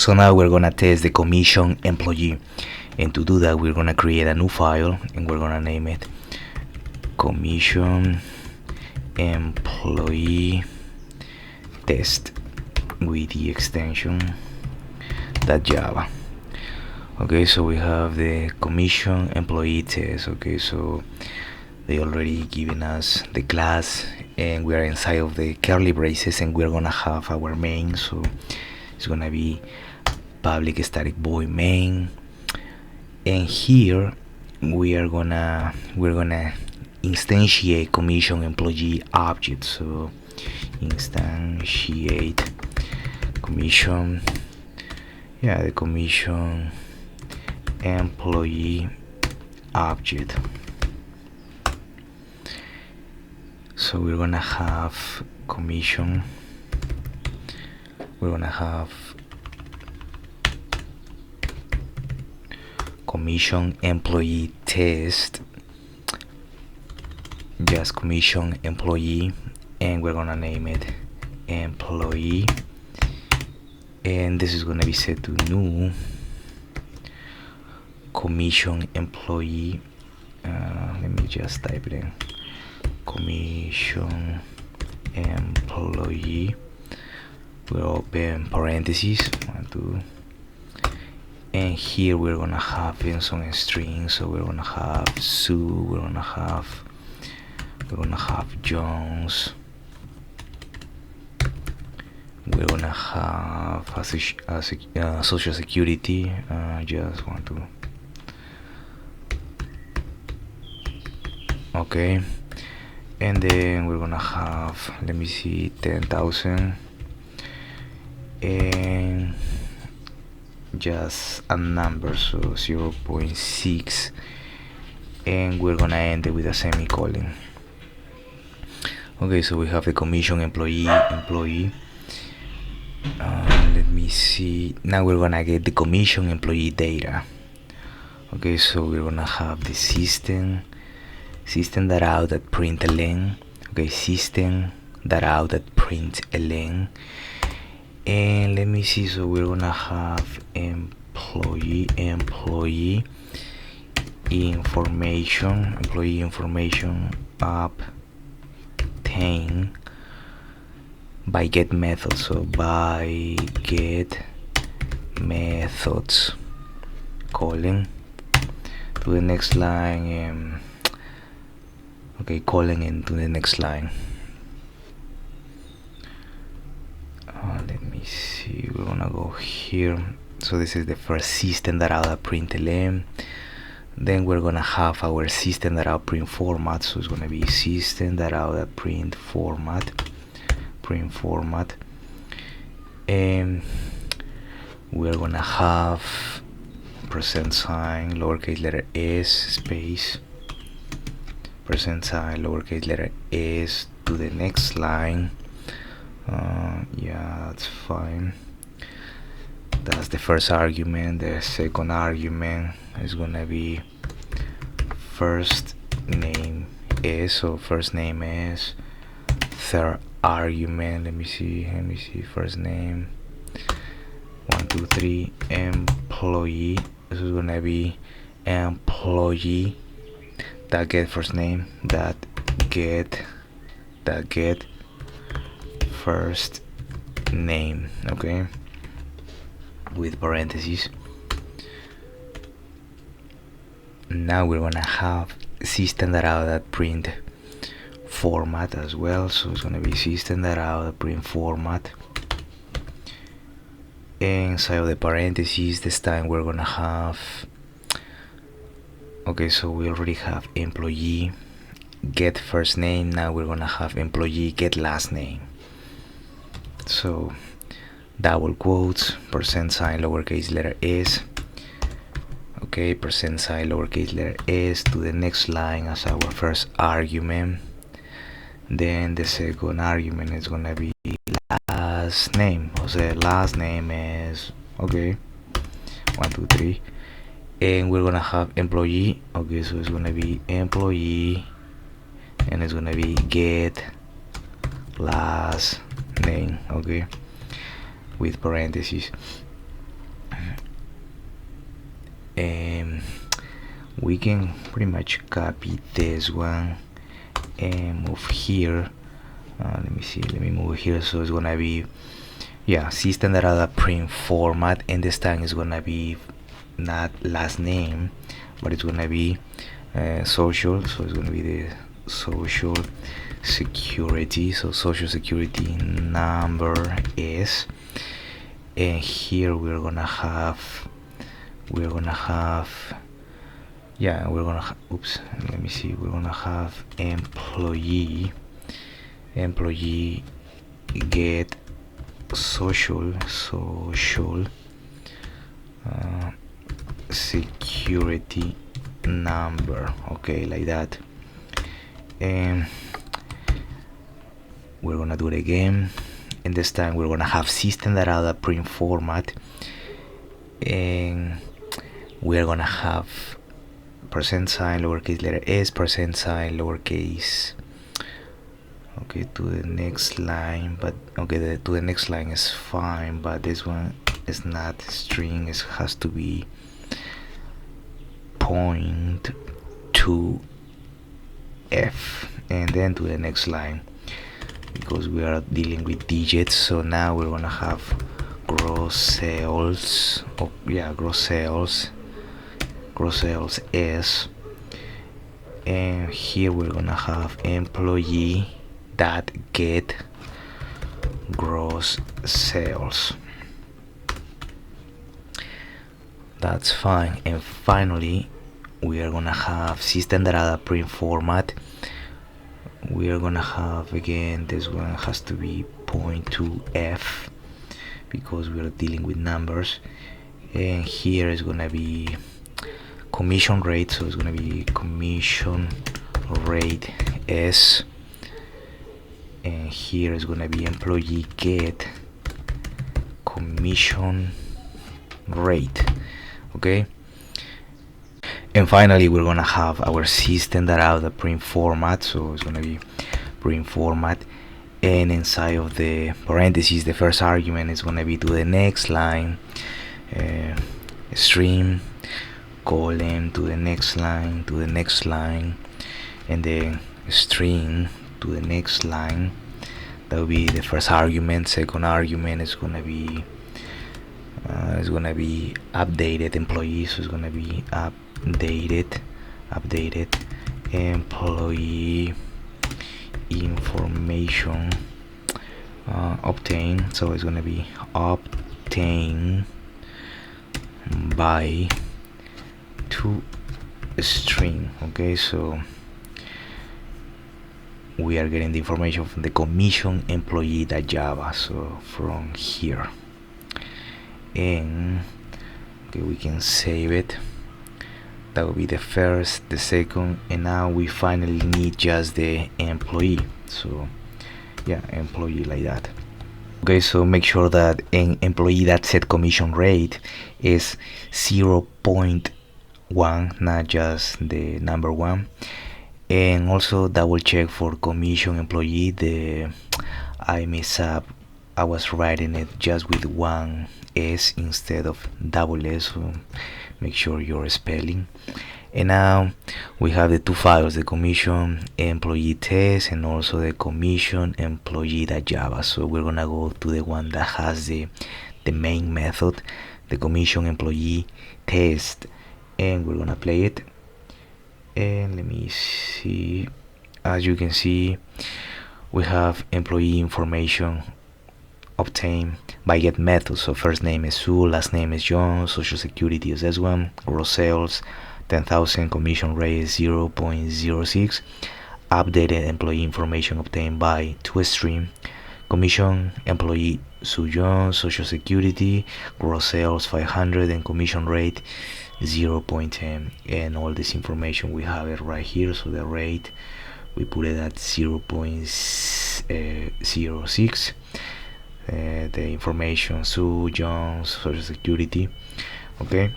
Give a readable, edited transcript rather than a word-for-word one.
So now we're gonna test the commission employee, and to do that we're gonna create a new file and we're gonna name it commission employee test with the extension .java. Okay, so we have the commission employee test. Okay, so they already given us the class and we are inside of the curly braces, and we're gonna have our main. So it's gonna be public static void main, and here we're gonna instantiate commission employee object. So instantiate commission, the commission employee object. So we're gonna have commission, we're gonna have commission employee test, just commission employee, and we're gonna name it employee, and this is gonna be set to new commission employee. Let me just type it in, commission employee, we'll open parentheses 1, 2, and here we're gonna have in some strings. So we're gonna have Sue, we're gonna have Jones, we're gonna have social security, just 1, 2. Okay, and then we're gonna have, let me see, 10,000, and just a number, so 0.6, and we're gonna end it with a semicolon. Okay, so we have the commission employee. Let me see, now we're gonna get the commission employee data. Okay, so we're gonna have the system.out.println. Okay, system.out.println, and let me see, so we're gonna have employee information obtain by get method. So by get methods colon to the next line, colon into the next line. Let me see, we're gonna go here. So this is the first system.out.println. Then we're gonna have our system.out.print format. So it's gonna be system.out.print format, and we're gonna have %, lowercase letter s, space, %, lowercase letter s to the next line. That's fine. That's the first argument. The second argument is gonna be first name is, so first name is. Third argument, let me see, first name 1, 2, 3, employee. This is gonna be employee that get first name, that get first name. Okay, with parentheses. Now we're gonna have system.out.print format as well. So it's gonna be system.out.print format, and inside of the parentheses this time we're gonna have, okay, so we already have employee get first name. Now we're gonna have employee get last name. So double quotes, %, lowercase letter s, okay, %, lowercase letter s to the next line as our first argument. Then the second argument is gonna be last name. So last name is, okay, 1, 2, 3, and we're gonna have employee. Okay, so it's gonna be employee, and it's gonna be get last name. Okay, with parentheses. we can pretty much copy this one and move here. Let me move here. So it's gonna be, yeah, system data print format, and this time is gonna be not last name, but it's gonna be social. So it's gonna be the social security. So social security number is, and here we're gonna have yeah, we're gonna oops, let me see, we're gonna have employee get social security number. Okay, like that. And we're gonna do it again, and this time we're gonna have system data print format, and we're gonna have %sign lowercase letter s, %sign lowercase. Okay, to the next line, but okay, to the next line is fine, but this one is not string, it has to be .2f, and then to the next line, because we are dealing with digits. So now we're gonna have gross sales, gross sales is, and here we're gonna have employee that get gross sales. That's fine. And finally, we are gonna have system data print format. We are gonna have, again, this one has to be .2f because we are dealing with numbers, and here is gonna be commission rate. So it's gonna be commission rate s, and here is gonna be employee get commission rate. Okay, and finally we're gonna have our system data print format. So it's gonna be print format, and inside of the parentheses the first argument is gonna be to the next line, stream colon to the next line, and then string to the next line. That will be the first argument. Second argument is gonna be updated employee. So it's gonna be updated employee information obtained. So it's gonna be obtained by to string. Okay, so we are getting the information from the commission employee.java, so from here, and okay, we can save it. That will be the first, the second, and now we finally need just the employee. So yeah, employee, like that. Okay, so make sure that an employee that set commission rate is 0.1, not just the number 1. And also double check for commission employee. I mess up, I was writing it just with one S instead of double S, so make sure your spelling. And now we have the two files, the commission employee test and also the commission employee.java. So we're gonna go to the one that has the main method, the commission employee test, and we're gonna play it. And let me see, as you can see, we have employee information obtained by get method. So first name is Sue, last name is John, social security is S1, gross sales 10,000, commission rate is 0.06, updated employee information obtained by toStream, commission employee Sue John, social security, gross sales 500, and commission rate 0.10. and all this information we have it right here. So the rate we put it at 0.06, the information Sue John, social security. Okay,